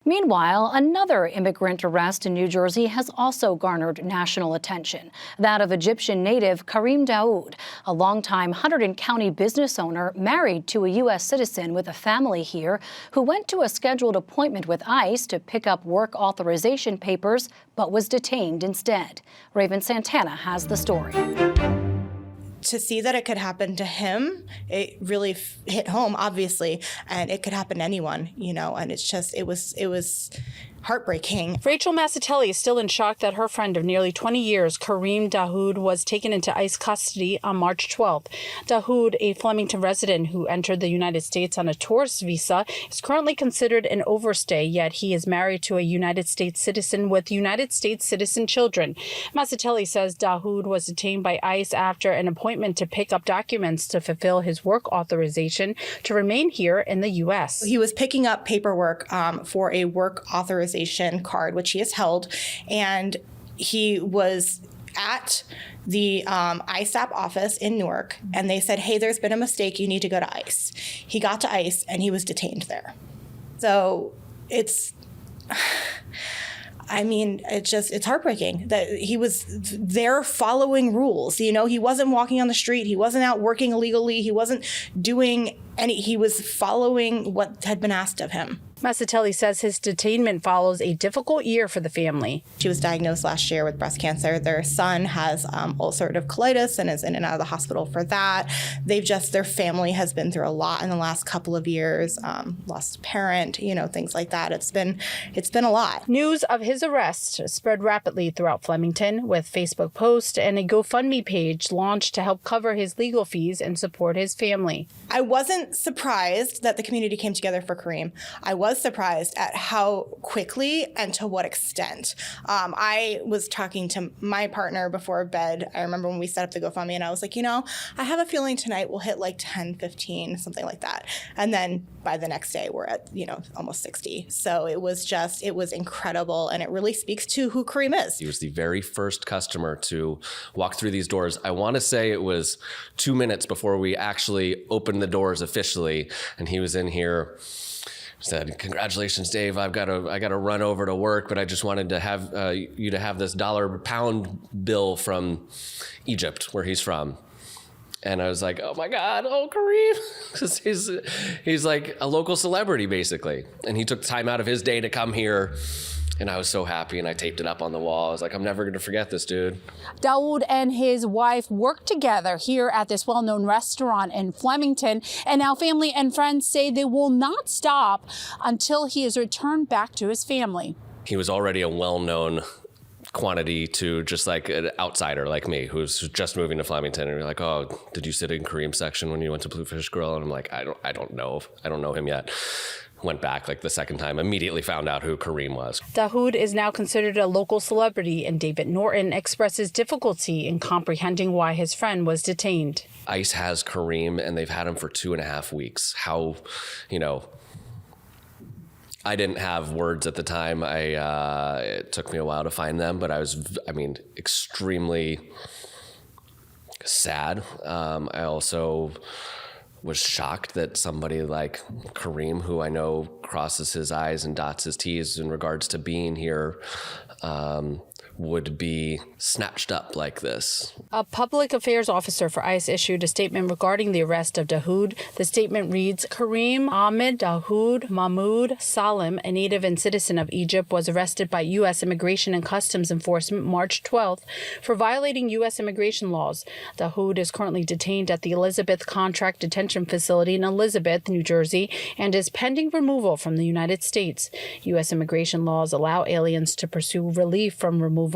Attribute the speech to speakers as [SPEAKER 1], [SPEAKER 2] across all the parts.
[SPEAKER 1] Meanwhile, another immigrant arrest in New Jersey has also garnered national attention. That of Egyptian native Kareem Daoud, a longtime Hunterdon County business owner married to a U.S. citizen with a family here who went to a scheduled appointment with ICE to pick up work authorization papers, but was detained instead. Raven Santana has the story.
[SPEAKER 2] To see that it could happen to him, it really hit home, obviously, and it could happen to anyone, and it was heartbreaking.
[SPEAKER 3] Rachel Massatelli is still in shock that her friend of nearly 20 years, Kareem Daoud, was taken into ICE custody on March 12th. Daoud, a Flemington resident who entered the United States on a tourist visa, is currently considered an overstay, yet he is married to a United States citizen with United States citizen children. Massatelli says Daoud was detained by ICE after an appointment to pick up documents to fulfill his work authorization to remain here in the U.S.
[SPEAKER 2] He was picking up paperwork for a work authorization card, which he has held, and he was at the ISAP office in Newark, and they said, hey, there's been a mistake, you need to go to ICE. He got to ICE, and he was detained there. So it's heartbreaking that he was there following rules. He wasn't walking on the street. He wasn't out working illegally. He wasn't doing he was following what had been asked of him.
[SPEAKER 3] Massatelli says his detainment follows a difficult year for the family.
[SPEAKER 2] She was diagnosed last year with breast cancer. Their son has ulcerative colitis and is in and out of the hospital for that. Their family has been through a lot in the last couple of years, lost a parent, things like that. It's been a lot.
[SPEAKER 3] News of his arrest spread rapidly throughout Flemington, with Facebook posts and a GoFundMe page launched to help cover his legal fees and support his family.
[SPEAKER 2] I wasn't surprised that the community came together for Kareem. I was surprised at how quickly and to what extent. I was talking to my partner before bed. I remember when we set up the GoFundMe, and I was like, I have a feeling tonight we'll hit like 10, 15, something like that. And then by the next day, we're at, almost 60. So it was incredible. And it really speaks to who Kareem is.
[SPEAKER 4] He was the very first customer to walk through these doors. I want to say it was 2 minutes before we actually opened the doors officially. And he was in here, said, congratulations, Dave. I got to run over to work, but I just wanted to have you to have this $1 bill from Egypt, where he's from. And I was like, oh my God, Kareem. Because he's like a local celebrity, basically. And he took time out of his day to come here. And I was so happy, and I taped it up on the wall. I was like, I'm never going to forget this dude.
[SPEAKER 3] Daoud and his wife worked together here at this well-known restaurant in Flemington. And now family and friends say they will not stop until he is returned back to his family.
[SPEAKER 4] He was already a well-known quantity to just like an outsider like me who's just moving to Flemington, and you're like, oh, did you sit in Kareem's section when you went to Bluefish Grill? And I'm like, I don't know him yet. Went back like the second time, immediately found out who Kareem was.
[SPEAKER 3] Daoud is now considered a local celebrity, and David Norton expresses difficulty in comprehending why his friend was detained.
[SPEAKER 4] ICE has Kareem, and they've had him for 2.5 weeks. How, I didn't have words at the time. It took me a while to find them, but I was, extremely sad. I also was shocked that somebody like Kareem, who I know crosses his I's and dots his T's in regards to being here, would be snatched up like this.
[SPEAKER 3] A public affairs officer for ICE issued a statement regarding the arrest of Daoud. The statement reads, Kareem Ahmed Daoud Mahmoud Salim, a native and citizen of Egypt, was arrested by U.S. Immigration and Customs Enforcement March 12th for violating U.S. immigration laws. Daoud is currently detained at the Elizabeth Contract Detention Facility in Elizabeth, New Jersey, and is pending removal from the United States. U.S. immigration laws allow aliens to pursue relief from removal,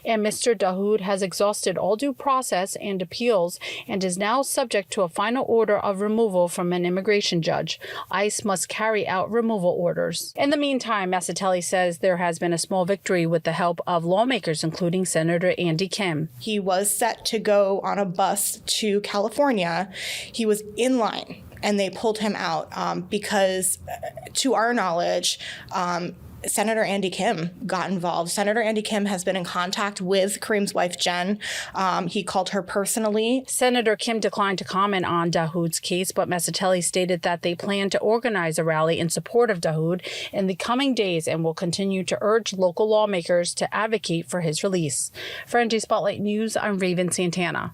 [SPEAKER 3] and Mr. Daoud has exhausted all due process and appeals and is now subject to a final order of removal from an immigration judge. ICE must carry out removal orders. In the meantime, Massatelli says there has been a small victory with the help of lawmakers, including Senator Andy Kim.
[SPEAKER 2] He was set to go on a bus to California. He was in line, and they pulled him out because, to our knowledge, Senator Andy Kim got involved. Senator Andy Kim has been in contact with Kareem's wife, Jen. He called her personally.
[SPEAKER 3] Senator Kim declined to comment on Dawood's case, but Massatelli stated that they plan to organize a rally in support of Dawood in the coming days and will continue to urge local lawmakers to advocate for his release. For NJ Spotlight News, I'm Raven Santana.